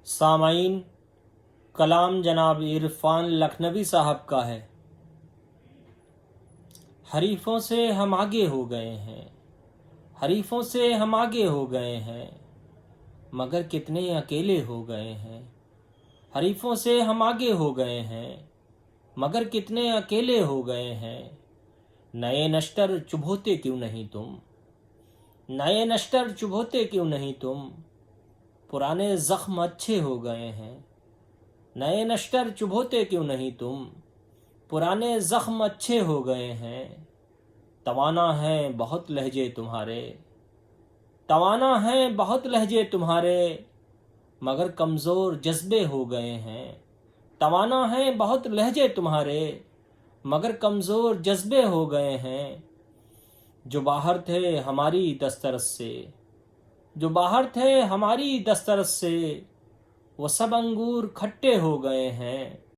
سامعین، کلام جناب عرفان لکھنوی صاحب کا ہے۔ حریفوں سے ہم آگے ہو گئے ہیں، حریفوں سے ہم آگے ہو گئے ہیں، مگر کتنے اکیلے ہو گئے ہیں۔ حریفوں سے ہم آگے ہو گئے ہیں، مگر کتنے اکیلے ہو گئے ہیں۔ نئے نشتر چبھوتے کیوں نہیں تم، نئے نشتر چبھوتے کیوں نہیں تم، پرانے زخم اچھے ہو گئے ہیں۔ نئے نشتر چبھوتے کیوں نہیں تم، پرانے زخم اچھے ہو گئے ہیں۔ توانا ہیں بہت لہجے تمہارے، توانا ہیں بہت لہجے تمہارے، مگر کمزور جذبے ہو گئے ہیں۔ توانا ہیں بہت لہجے تمہارے، مگر کمزور جذبے ہو گئے ہیں۔ جو باہر تھے ہماری دسترس سے، جو باہر تھے ہماری دسترس سے، وہ سب انگور کھٹے ہو گئے ہیں۔